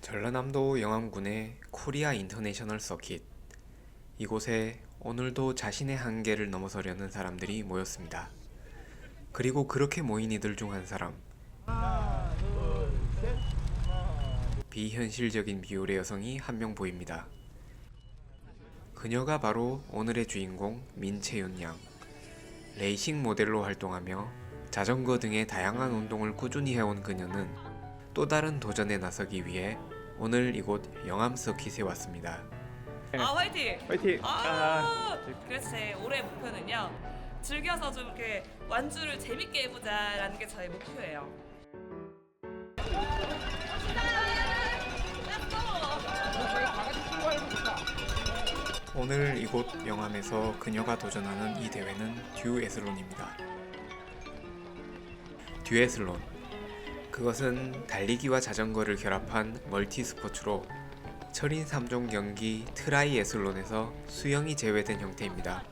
전라남도 영암군의 코리아 인터내셔널 서킷. 이곳에 오늘도 자신의 한계를 넘어서려는 사람들이 모였습니다. 그리고 그렇게 모인 이들 중 한 사람. 비현실적인 비율의 여성이 한 명 보입니다. 그녀가 바로 오늘의 주인공 민채윤 양. 레이싱 모델로 활동하며 자전거 등의 다양한 운동을 꾸준히 해온 그녀는 또 다른 도전에 나서기 위해 오늘 이곳 영암 서킷에 왔습니다. 화이팅! 화이팅! 그래서 제 올해 목표는요, 즐겨서 좀 이렇게 완주를 재밌게 해보자라는 게 저의 목표예요. 오늘 이곳 영암에서 그녀가 도전하는 이 대회는 듀애슬론입니다. 듀애슬론, 그것은 달리기와 자전거를 결합한 멀티 스포츠로 철인 3종 경기 트라이애슬론에서 수영이 제외된 형태입니다.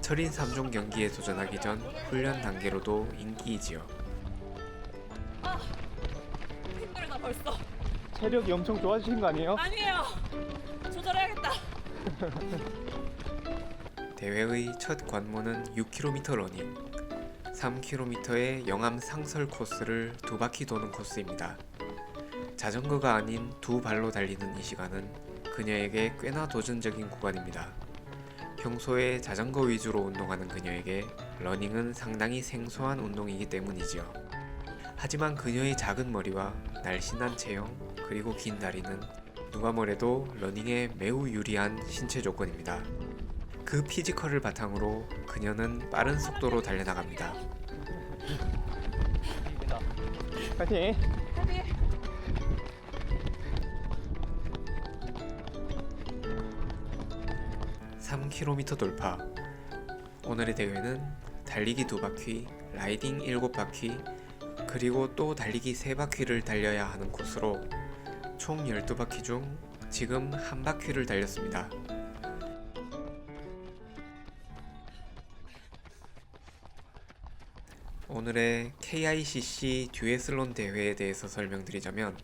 철인 3종 경기에 도전하기 전 훈련 단계로도 인기이지요. 힘들다 벌써. 체력이 엄청 좋아지신 거 아니에요? 아니에요. 조절해야겠다. 대회의 첫 관문은 6km 러닝, 3km의 영암 상설 코스를 두 바퀴 도는 코스입니다. 자전거가 아닌 두 발로 달리는 이 시간은 그녀에게 꽤나 도전적인 구간입니다. 평소에 자전거 위주로 운동하는 그녀에게 러닝은 상당히 생소한 운동이기 때문이지요. 하지만 그녀의 작은 머리와 날씬한 체형 그리고 긴 다리는 누가 뭐래도 러닝에 매우 유리한 신체 조건입니다. 그 피지컬을 바탕으로 그녀는 빠른 속도로 달려나갑니다. 화이팅! 3km 돌파. 오늘의 대회는 달리기 2바퀴, 라이딩 7바퀴, 그리고 또 달리기 3바퀴를 달려야 하는 코스로 총 12바퀴 중 지금 1바퀴를 달렸습니다. 오늘의 KICC 듀애슬론 대회에 대해서 설명드리자면,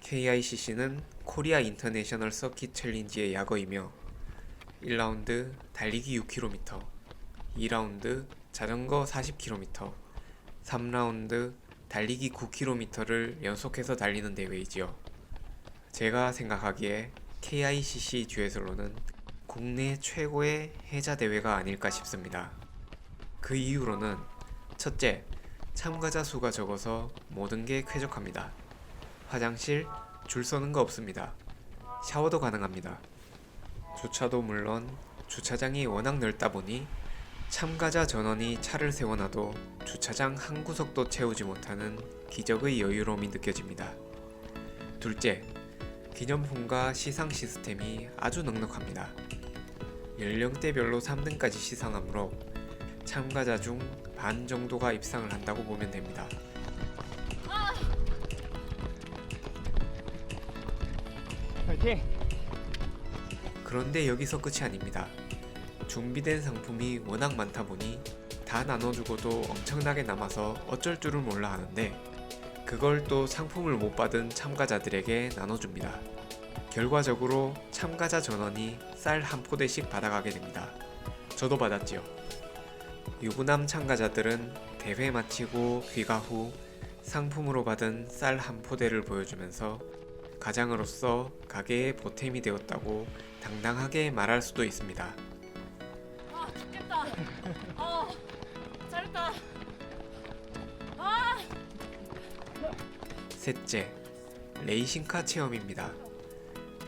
KICC는 코리아 인터내셔널 서킷 챌린지의 약어이며 1라운드 달리기 6km, 2라운드 자전거 40km, 3라운드 달리기 9km를 연속해서 달리는 대회이지요. 제가 생각하기에 KICC 듀애슬론은 국내 최고의 해자 대회가 아닐까 싶습니다. 그 이유로는 첫째, 참가자 수가 적어서 모든 게 쾌적합니다. 화장실, 줄 서는 거 없습니다. 샤워도 가능합니다. 주차도 물론 주차장이 워낙 넓다 보니 참가자 전원이 차를 세워놔도 주차장 한 구석도 채우지 못하는 기적의 여유로움이 느껴집니다. 둘째, 기념품과 시상 시스템이 아주 넉넉합니다. 연령대별로 3등까지 시상하므로 참가자 중 반 정도가 입상을 한다고 보면 됩니다. 화이팅! 그런데 여기서 끝이 아닙니다. 준비된 상품이 워낙 많다 보니 다 나눠주고도 엄청나게 남아서 어쩔 줄을 몰라 하는데, 그걸 또 상품을 못 받은 참가자들에게 나눠줍니다. 결과적으로 참가자 전원이 쌀 한 포대씩 받아가게 됩니다. 저도 받았지요. 유부남 참가자들은 대회 마치고 귀가 후 상품으로 받은 쌀 한 포대를 보여주면서 가장으로서 가게의 보탬이 되었다고 당당하게 말할 수도 있습니다. 죽겠다. 잘했다. 아! 셋째, 레이싱카 체험입니다.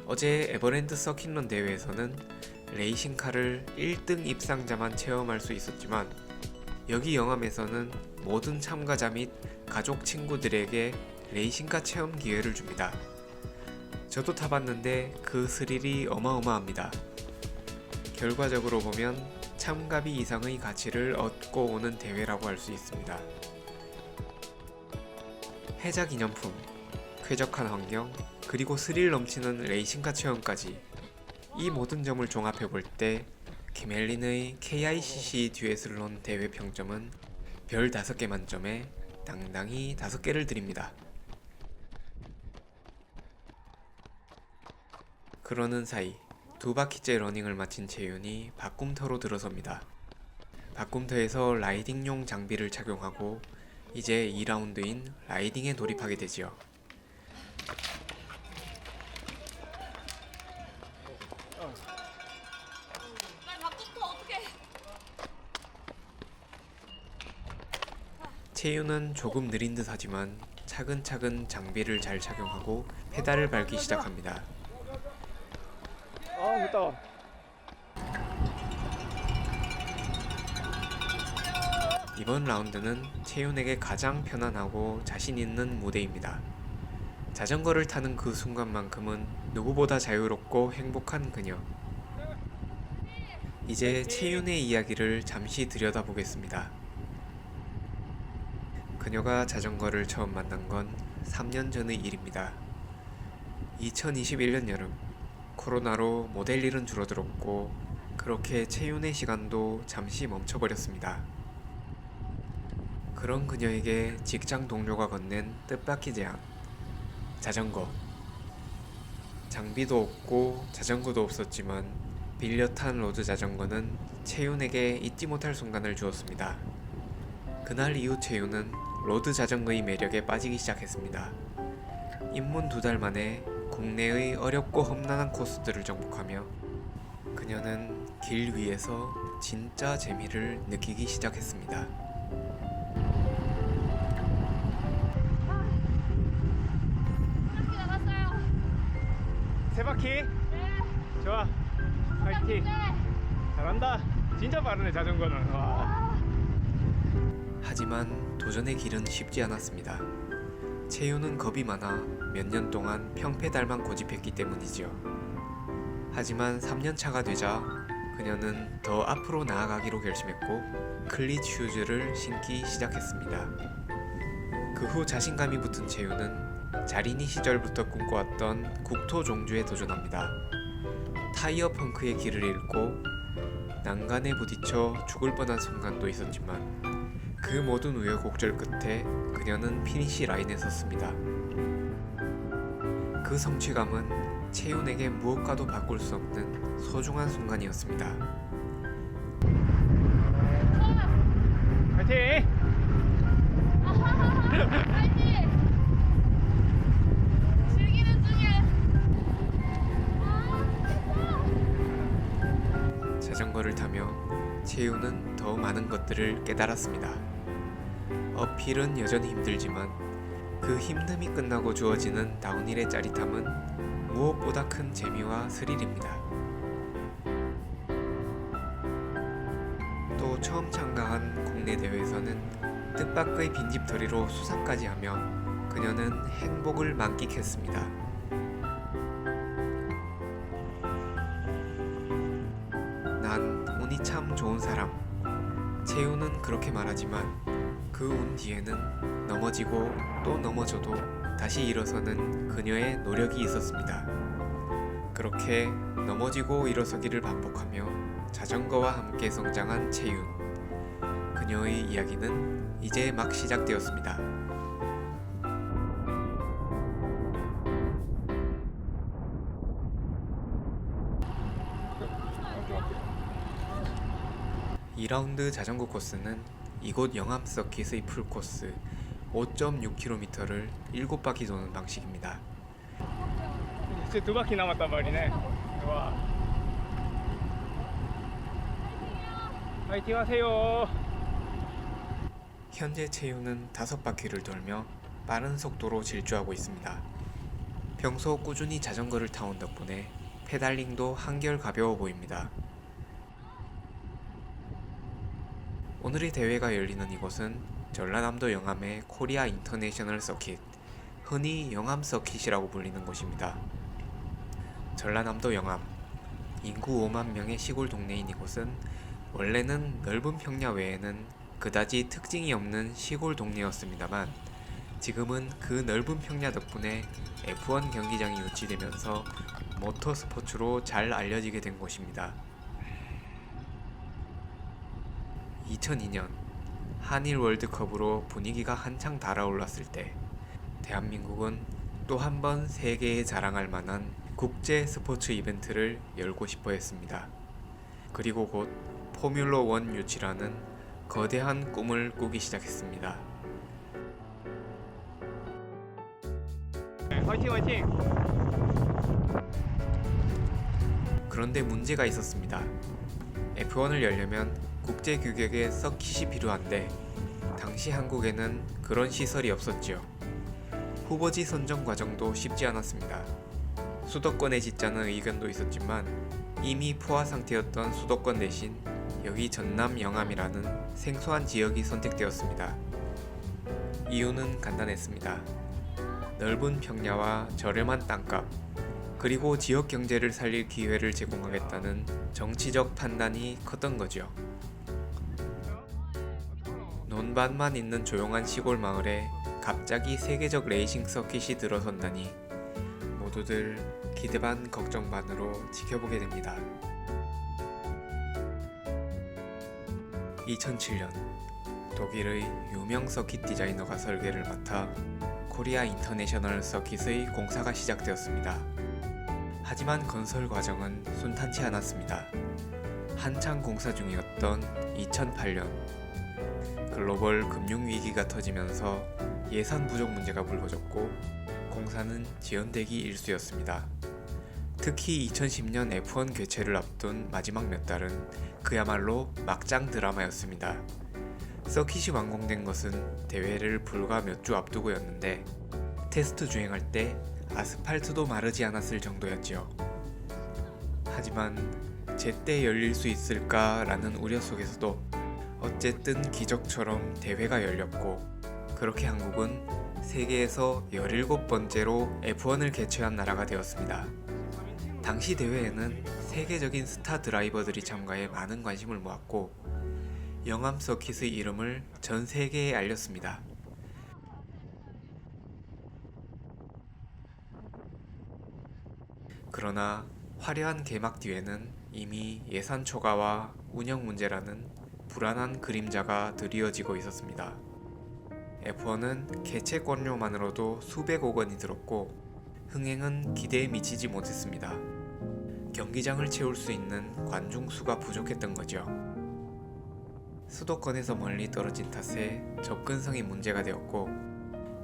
어제 에버랜드 서킷런 대회에서는 레이싱카를 1등 입상자만 체험할 수 있었지만, 여기 영암에서는 모든 참가자 및 가족 친구들에게 레이싱카 체험 기회를 줍니다. 저도 타봤는데 그 스릴이 어마어마합니다. 결과적으로 보면 참가비 이상의 가치를 얻고 오는 대회라고 할 수 있습니다. 해자 기념품, 쾌적한 환경, 그리고 스릴 넘치는 레이싱카 체험까지, 이 모든 점을 종합해볼 때 김엘린의 KICC 듀애슬론 대회 평점은 별 5개 만점에 당당히 5개를 드립니다. 그러는 사이 두 바퀴째 러닝을 마친 채윤이 바꿈터로 들어섭니다. 바꿈터에서 라이딩용 장비를 착용하고 이제 2라운드인 라이딩에 돌입하게 되지요. 날 바꾸면 어떡해. 채윤은 조금 느린 듯 하지만 차근차근 장비를 잘 착용하고 페달을 밟기 시작합니다. 아, 무서워. 이번 라운드는 채윤에게 가장 편안하고 자신 있는 무대입니다. 자전거를 타는 그 순간만큼은 누구보다 자유롭고 행복한 그녀. 이제 채윤의 이야기를 잠시 들여다보겠습니다. 그녀가 자전거를 처음 만난 건 3년 전의 일입니다. 2021년 여름, 코로나로 모델 일은 줄어들었고 그렇게 채윤의 시간도 잠시 멈춰버렸습니다. 그런 그녀에게 직장 동료가 건넨 뜻밖의 제안. 자전거. 장비도 없고 자전거도 없었지만 빌려 탄 로드 자전거는 채윤에게 잊지 못할 순간을 주었습니다. 그날 이후 채윤은 로드 자전거의 매력에 빠지기 시작했습니다. 입문 2달 만에 국내의 어렵고 험난한 코스들을 정복하며 그녀는 길 위에서 진짜 재미를 느끼기 시작했습니다. 세 바퀴? 좋아. 파이팅. 잘한다. 진짜 빠르네, 자전거는. 와. 하지만 도전의 길은 쉽지 않았습니다. 채윤은 겁이 많아 몇 년 동안 평페달만 고집했기 때문이지요. 하지만 3년 차가 되자 그녀는 더 앞으로 나아가기로 결심했고 클릿 슈즈를 신기 시작했습니다. 그 후 자신감이 붙은 채윤은 자린이 시절부터 꿈꿔왔던 국토 종주에 도전합니다. 타이어 펑크의 길을 잃고 난간에 부딪혀 죽을 뻔한 순간도 있었지만 그 모든 우여곡절 끝에 그녀는 피니시 라인에 섰습니다. 그 성취감은 채윤에게 무엇과도 바꿀 수 없는 소중한 순간이었습니다. 파이팅. 파이팅! 즐기는 중이야. 자전거를 타며 채윤은 더 많은 것들을 깨달았습니다. 어필은 여전히 힘들지만 그 힘듦이 끝나고 주어지는 다운힐의 짜릿함은 무엇보다 큰 재미와 스릴입니다. 또 처음 참가한 국내 대회에서는 뜻밖의 빈집털이로 수상까지 하며 그녀는 행복을 만끽했습니다. 난 운이 참 좋은 사람. 채윤은 그렇게 말하지만 그 운 뒤에는 넘어지고 또 넘어져도 다시 일어서는 그녀의 노력이 있었습니다. 그렇게 넘어지고 일어서기를 반복하며 자전거와 함께 성장한 채윤. 그녀의 이야기는 이제 막 시작되었습니다. (2라운드) 자전거 코스는 이곳 영암 서킷의 풀코스 5.6km를 7바퀴 도는 방식입니다. 이제 2바퀴 남았단 말이네. 와. 파이팅 하세요. 현재 채윤은 5바퀴를 돌며 빠른 속도로 질주하고 있습니다. 평소 꾸준히 자전거를 타온 덕분에 페달링도 한결 가벼워 보입니다. 오늘의 대회가 열리는 이곳은 전라남도 영암의 코리아 인터내셔널 서킷, 흔히 영암 서킷이라고 불리는 곳입니다. 전라남도 영암, 인구 5만 명의 시골 동네인 이곳은 원래는 넓은 평야 외에는 그다지 특징이 없는 시골 동네였습니다만 지금은 그 넓은 평야 덕분에 F1 경기장이 유치되면서 모터스포츠로 잘 알려지게 된 곳입니다. 2002년 한일 월드컵으로 분위기가 한창 달아올랐을 때 대한민국은 또 한 번 세계에 자랑할 만한 국제 스포츠 이벤트를 열고 싶어 했습니다. 그리고 곧 포뮬러 1 유치라는 거대한 꿈을 꾸기 시작했습니다. 네, 화이팅 화이팅. 그런데 문제가 있었습니다. F1을 열려면 국제 규격의 서킷이 필요한데 당시 한국에는 그런 시설이 없었지요. 후보지 선정 과정도 쉽지 않았습니다. 수도권에 짓자는 의견도 있었지만 이미 포화 상태였던 수도권 대신 여기 전남 영암이라는 생소한 지역이 선택되었습니다. 이유는 간단했습니다. 넓은 평야와 저렴한 땅값, 그리고 지역 경제를 살릴 기회를 제공하겠다는 정치적 판단이 컸던 거죠. 논밭만 있는 조용한 시골 마을에 갑자기 세계적 레이싱 서킷이 들어선다니 모두들 기대 반 걱정 반으로 지켜보게 됩니다. 2007년 독일의 유명 서킷 디자이너가 설계를 맡아 코리아 인터내셔널 서킷의 공사가 시작되었습니다. 하지만 건설 과정은 순탄치 않았습니다. 한창 공사 중이었던 2008년 글로벌 금융위기가 터지면서 예산 부족 문제가 불거졌고 공사는 지연되기 일쑤였습니다. 특히 2010년 F1 개최를 앞둔 마지막 몇 달은 그야말로 막장 드라마였습니다. 서킷이 완공된 것은 대회를 불과 몇 주 앞두고였는데 테스트 주행할 때 아스팔트도 마르지 않았을 정도였지요. 하지만 제때 열릴 수 있을까라는 우려 속에서도 어쨌든 기적처럼 대회가 열렸고 그렇게 한국은 세계에서 17번째로 F1을 개최한 나라가 되었습니다. 당시 대회에는 세계적인 스타 드라이버들이 참가해 많은 관심을 모았고 영암 서킷의 이름을 전 세계에 알렸습니다. 그러나 화려한 개막 뒤에는 이미 예산 초과와 운영 문제라는 불안한 그림자가 드리워지고 있었습니다. F1은 개최권료만으로도 수백억 원이 들었고 흥행은 기대에 미치지 못했습니다. 경기장을 채울 수 있는 관중 수가 부족했던 거죠. 수도권에서 멀리 떨어진 탓에 접근성이 문제가 되었고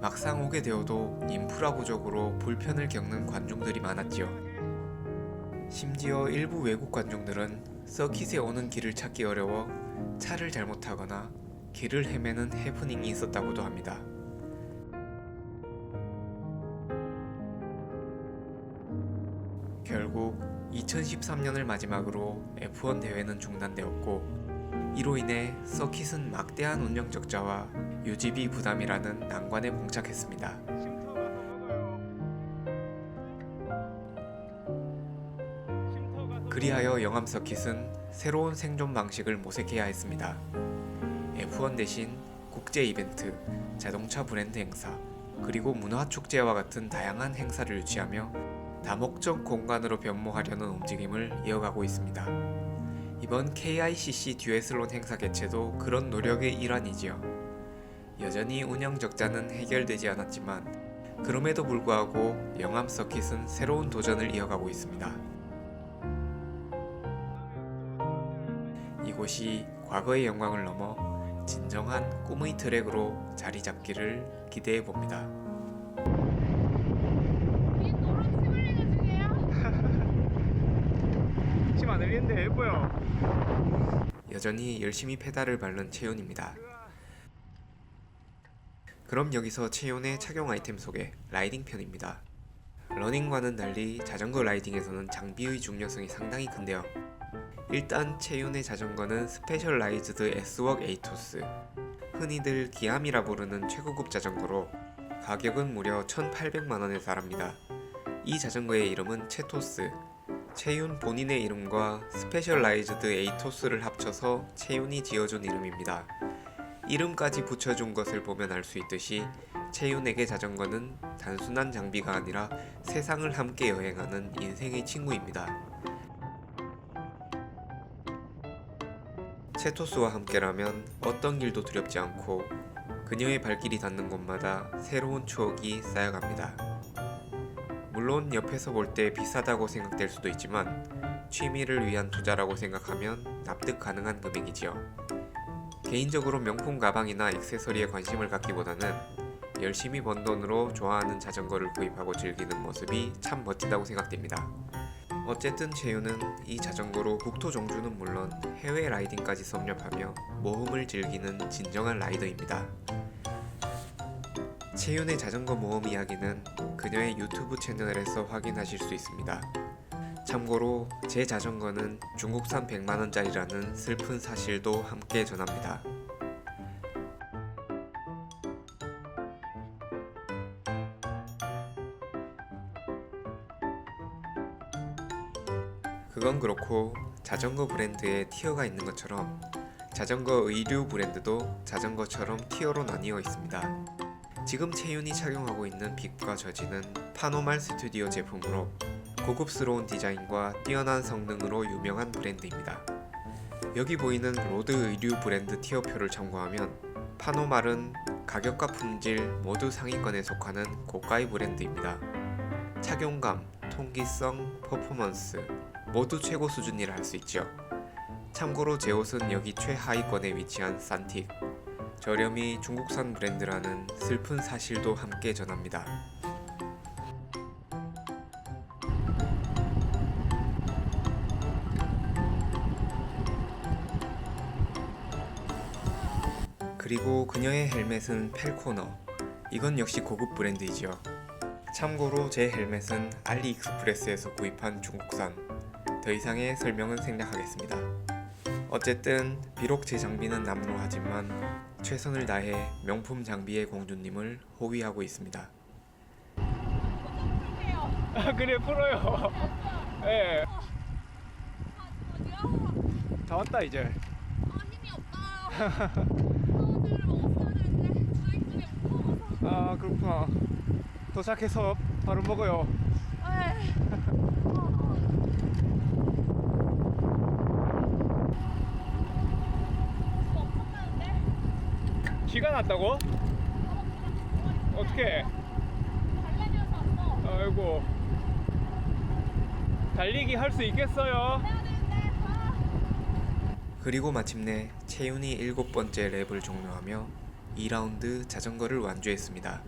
막상 오게 되어도 인프라 부족으로 불편을 겪는 관중들이 많았지요. 심지어 일부 외국 관중들은 서킷에 오는 길을 찾기 어려워 차를 잘못하거나 길을 헤매는 해프닝이 있었다고도 합니다. 결국 2013년을 마지막으로 F1 대회는 중단되었고 이로 인해 서킷은 막대한 운영 적자와 유지비 부담이라는 난관에 봉착했습니다. 그리하여 영암 서킷은 새로운 생존 방식을 모색해야 했습니다. F1 대신 국제 이벤트, 자동차 브랜드 행사, 그리고 문화 축제와 같은 다양한 행사를 유치하며 다목적 공간으로 변모하려는 움직임을 이어가고 있습니다. 이번 KICC 듀애슬론 행사 개최도 그런 노력의 일환이지요. 여전히 운영 적자는 해결되지 않았지만 그럼에도 불구하고 영암 서킷은 새로운 도전을 이어가고 있습니다. 이곳이 과거의 영광을 넘어 진정한 꿈의 트랙으로 자리 잡기를 기대해 봅니다. 침 안 흘리는데 예뻐요. 여전히 열심히 페달을 밟는 채윤입니다. 그럼 여기서 채윤의 착용 아이템 소개, 라이딩 편입니다. 러닝과는 달리 자전거 라이딩에서는 장비의 중요성이 상당히 큰데요. 일단 채윤의 자전거는 스페셜라이즈드 S웍 에이토스, 흔히들 기암이라 부르는 최고급 자전거로 가격은 무려 1,800만원에 달합니다. 이 자전거의 이름은 채토스, 채윤 본인의 이름과 스페셜라이즈드 에이토스를 합쳐서 채윤이 지어준 이름입니다. 이름까지 붙여준 것을 보면 알 수 있듯이 채윤에게 자전거는 단순한 장비가 아니라 세상을 함께 여행하는 인생의 친구입니다. 채토스와 함께라면 어떤 길도 두렵지 않고 그녀의 발길이 닿는 곳마다 새로운 추억이 쌓여갑니다. 물론 옆에서 볼 때 비싸다고 생각될 수도 있지만 취미를 위한 투자라고 생각하면 납득 가능한 금액이지요. 개인적으로 명품 가방이나 액세서리에 관심을 갖기보다는 열심히 번 돈으로 좋아하는 자전거를 구입하고 즐기는 모습이 참 멋지다고 생각됩니다. 어쨌든 채윤은 이 자전거로 국토 종주는 물론 해외 라이딩까지 섭렵하며 모험을 즐기는 진정한 라이더입니다. 채윤의 자전거 모험 이야기는 그녀의 유튜브 채널에서 확인하실 수 있습니다. 참고로 제 자전거는 중국산 100만원짜리라는 슬픈 사실도 함께 전합니다. 그건 그렇고 자전거 브랜드에 티어가 있는 것처럼 자전거 의류 브랜드도 자전거처럼 티어로 나뉘어 있습니다. 지금 채윤이 착용하고 있는 빛과 저지는 파노말 스튜디오 제품으로 고급스러운 디자인과 뛰어난 성능으로 유명한 브랜드입니다. 여기 보이는 로드 의류 브랜드 티어표를 참고하면 파노말은 가격과 품질 모두 상위권에 속하는 고가의 브랜드입니다. 착용감, 통기성, 퍼포먼스 모두 최고 수준이라 할 수 있죠. 참고로 제 옷은 여기 최하위권에 위치한 산틱, 저렴이 중국산 브랜드라는 슬픈 사실도 함께 전합니다. 그리고 그녀의 헬멧은 펠코너, 이건 역시 고급 브랜드이지요. 참고로 제 헬멧은 알리익스프레스에서 구입한 중국산. 더 이상의 설명은 생략하겠습니다. 어쨌든 비록 제 장비는 남루하지만 최선을 다해 명품 장비의 공주님을 호위하고 있습니다. 아 그래 풀어요. 예. 다 왔다 이제. 힘이 없다. 사람들을 먹었어야 되는데 주행 중에 못 먹어서. 아 그렇구나. 도착해서 바로 먹어요. 기가 났다고? 어떻게? 달래면서 왔어. 아이고. 달리기 할 수 있겠어요? 해야 되는데. 그리고 마침내 채윤이 7번째 랩을 종료하며 2라운드 자전거를 완주했습니다.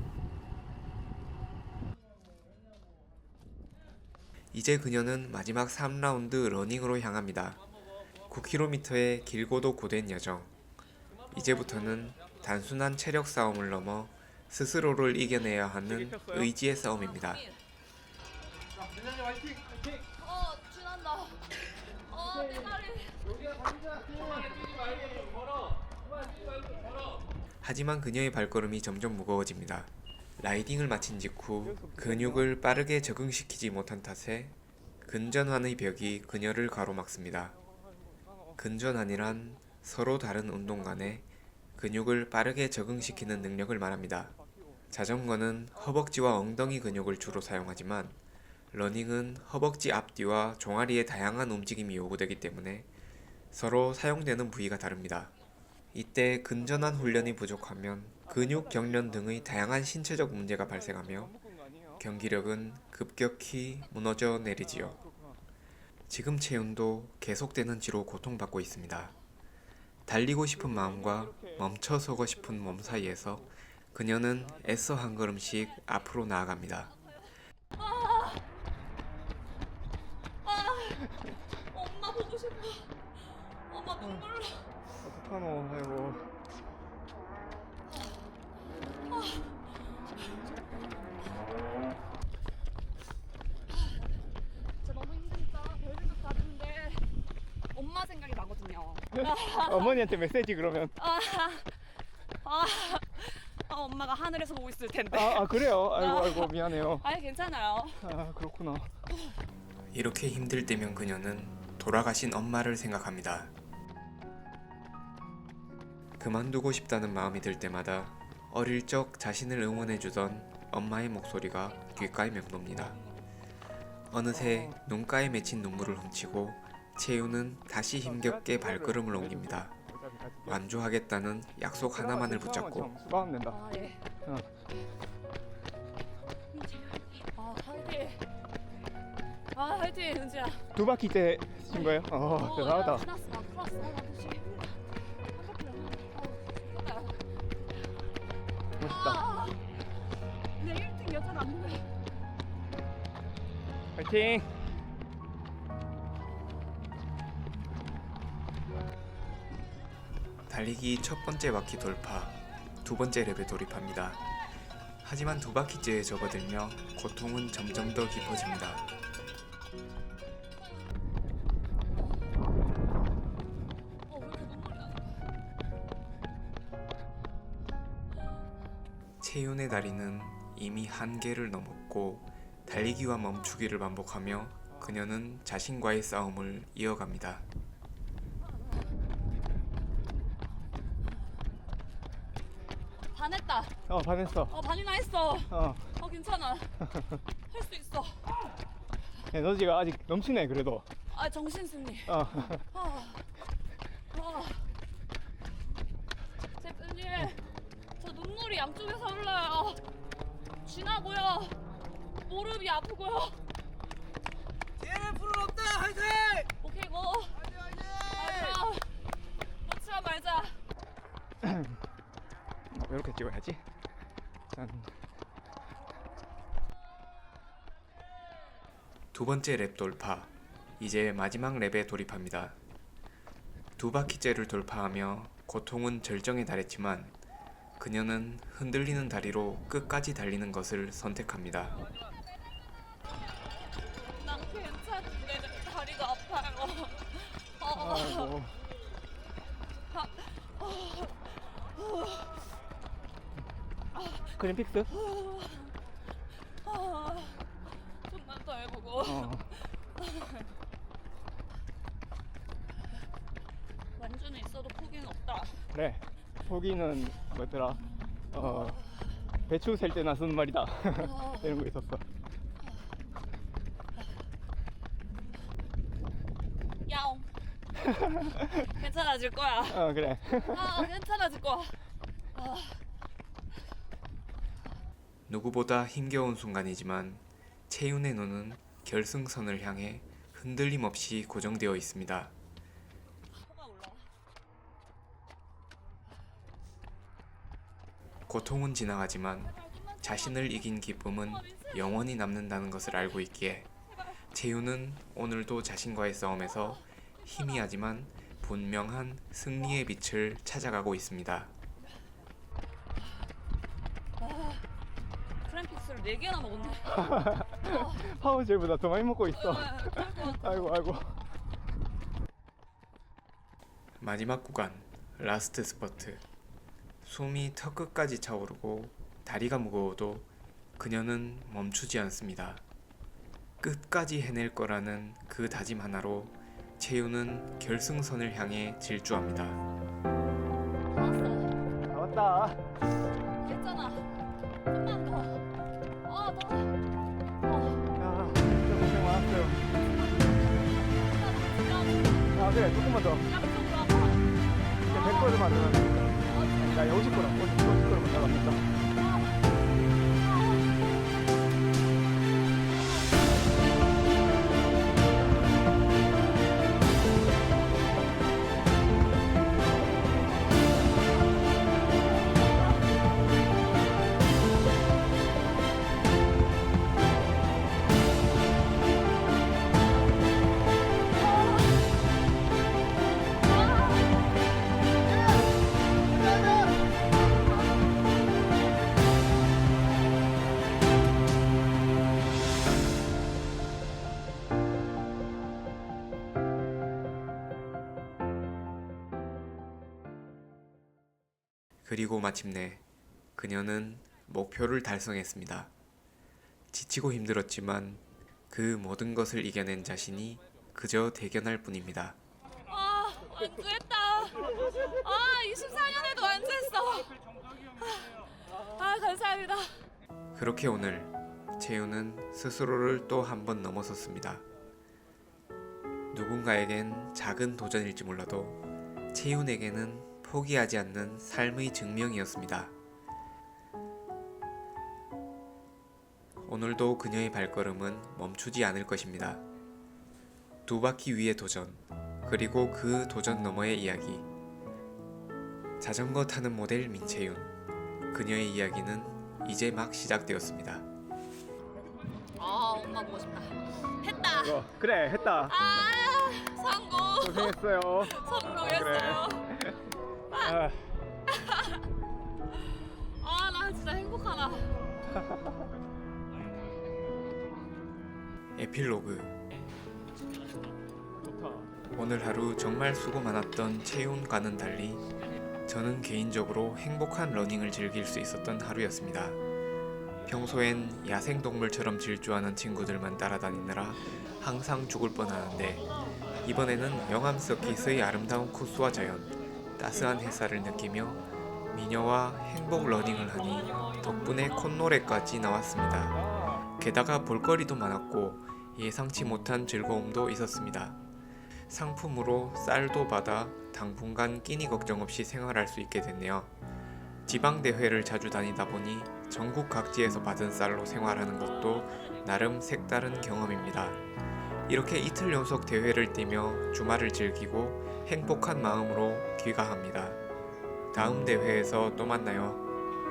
이제 그녀는 마지막 3라운드 러닝으로 향합니다. 9km의 길고도 고된 여정. 이제부터는 단순한 체력 싸움을 넘어 스스로를 이겨내야 하는 의지의 싸움입니다. 지난다. 내 다리. 하지만 그녀의 발걸음이 점점 무거워집니다. 라이딩을 마친 직후 근육을 빠르게 적응시키지 못한 탓에 근전환의 벽이 그녀를 가로막습니다. 근전환이란 서로 다른 운동 간에 근육을 빠르게 적응시키는 능력을 말합니다. 자전거는 허벅지와 엉덩이 근육을 주로 사용하지만 러닝은 허벅지 앞뒤와 종아리의 다양한 움직임이 요구되기 때문에 서로 사용되는 부위가 다릅니다. 이때 근전환 훈련이 부족하면 근육 경련 등의 다양한 신체적 문제가 발생하며 경기력은 급격히 무너져 내리지요. 지금 채윤도 계속되는 지로 고통받고 있습니다. 달리고 싶은 마음과 멈춰서고 싶은 몸 사이에서 그녀는 애써 한 걸음씩 앞으로 나아갑니다. 엄마 보고 싶어. 엄마 눈물 나. 어떡하노 아이고. 진짜 너무 힘드니까 별 생각 다 드는데 엄마 생각이 나거든요. 어머니한테 메시지 그러면. 엄마가 하늘에서 보고 있을 텐데. 그래요? 아이고 미안해요. 아니 괜찮아요. 아 그렇구나. 이렇게 힘들 때면 그녀는 돌아가신 엄마를 생각합니다. 그만두고 싶다는 마음이 들 때마다 어릴 적 자신을 응원해주던 엄마의 목소리가 귓가에 맴돕니다. 어느새 눈가에 맺힌 눈물을 훔치고 채윤은 다시 힘겹게 발걸음을 옮깁니다. 완주하겠다는 약속 하나만을 붙잡고. 수고하면 된다. 예. 어. 화이팅. 아 화이팅 은지야. 2바퀴째 친 거예요? 대단하다. 지났어. 나 풀었어. 나 다시. 멋있다. 내 1등 여자는 안 돼. 파이팅! 달리기 첫 번째 바퀴 돌파, 두 번째 랩에 돌입합니다. 하지만 2바퀴째에 접어들며 고통은 점점 더 깊어집니다. 왜 이렇게 눈물이 나? 채윤의 다리는 이미 한계를 넘었고 달리기와 멈추기를 반복하며 그녀는 자신과의 싸움을 이어갑니다. 반했다. 반했어. 반이나 했어. 어. 괜찮아. 할 수 있어. 에너지가 아직 넘치네, 그래도. 정신 승리. 제프님, 저 눈물이 양쪽에서 흘러요. 쥐나고요. 무릎이 아프고요. 얘는 불은 없다. 화이팅! 오케이 고. 놓치지 말자. 이렇게 찍어야지. 짠. 두 번째 랩 돌파, 이제 마지막 랩에 돌입합니다. 2바퀴째를 돌파하며 고통은 절정에 달했지만 그녀는 흔들리는 다리로 끝까지 달리는 것을 선택합니다. 난 괜찮은데 다리가 아파요. 아이고. 그린픽스? 좀만 더 해보고. 완주는 있어도 포기는 없다. 그래. 포기는 뭐더라? 배추 셀 때나 쓰는 말이다. 이런 거 있었어. 야옹. 괜찮아질 거야. 그래. 괜찮아질 거야. 누구보다 힘겨운 순간이지만 채윤의 눈은 결승선을 향해 흔들림 없이 고정되어 있습니다. 코가 올라와. 고통은 지나가지만 자신을 이긴 기쁨은 영원히 남는다는 것을 알고 있기에 채윤은 오늘도 자신과의 싸움에서 희미하지만 분명한 승리의 빛을 찾아가고 있습니다. 크램픽스를 4개나 먹었네. 파워젤보다 더 많이 먹고 있어. 아이고. 마지막 구간 라스트 스퍼트. 숨이 턱끝까지 차오르고 다리가 무거워도 그녀는 멈추지 않습니다. 끝까지 해낼 거라는 그 다짐 하나로 채윤은 결승선을 향해 질주합니다. 나왔어. 왔다. 됐잖아. 좀만 더. 더. 진짜 고생 많았어요. 그래, 조금만 더. 양쪽으로 와봐. 이제 100%만 들어가면 되니까. 야, 50%만 나갑니다. 그리고 마침내 그녀는 목표를 달성했습니다. 지치고 힘들었지만 그 모든 것을 이겨낸 자신이 그저 대견할 뿐입니다. 완주했다. 24년에도 완주했어. 감사합니다. 그렇게 오늘 채윤은 스스로를 또 한 번 넘어섰습니다. 누군가에겐 작은 도전일지 몰라도 채윤에게는 포기하지 않는 삶의 증명이었습니다. 오늘도 그녀의 발걸음은 멈추지 않을 것입니다. 두 바퀴 위의 도전, 그리고 그 도전 너머의 이야기. 자전거 타는 모델 민채윤. 그녀의 이야기는 이제 막 시작되었습니다. 엄마 보고 싶다. 했다. 그래 했다. 성공. 고생했어요. 성공했어요. 아, 나 진짜 행복하다. 에필로그. 좋다. 오늘 하루 정말 수고 많았던 채윤과는 달리 저는 개인적으로 행복한 러닝을 즐길 수 있었던 하루였습니다. 평소엔 야생동물처럼 질주하는 친구들만 따라다니느라 항상 죽을 뻔하는데 이번에는 영암 서킷의 아름다운 코스와 자연, 따스한 햇살을 느끼며 미녀와 행복 러닝을 하니 덕분에 콧노래까지 나왔습니다. 게다가 볼거리도 많았고 예상치 못한 즐거움도 있었습니다. 상품으로 쌀도 받아 당분간 끼니 걱정 없이 생활할 수 있게 됐네요. 지방대회를 자주 다니다 보니 전국 각지에서 받은 쌀로 생활하는 것도 나름 색다른 경험입니다. 이렇게 이틀 연속 대회를 뛰며 주말을 즐기고 행복한 마음으로 귀가합니다. 다음 대회에서 또 만나요.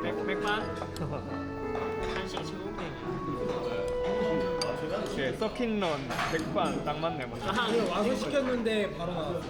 맥반? 한식 좋은데. 네, 서킷런 100반 딱 맞네. 와서 시켰는데 바로 나왔어.